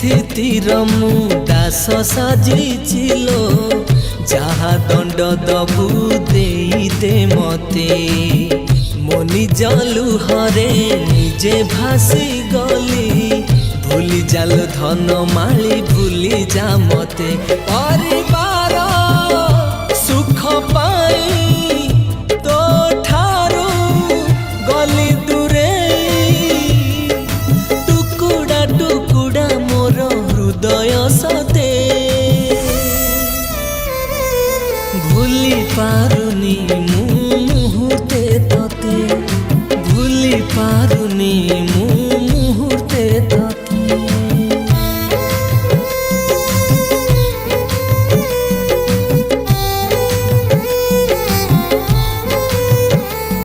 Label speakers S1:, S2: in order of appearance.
S1: स्थितिर मु दास साजिचिलो जहा दंड दबु देई दे मते मो निज लुहरे निजे भासी गली भूली जाल धन माली भूली जा मते परिवार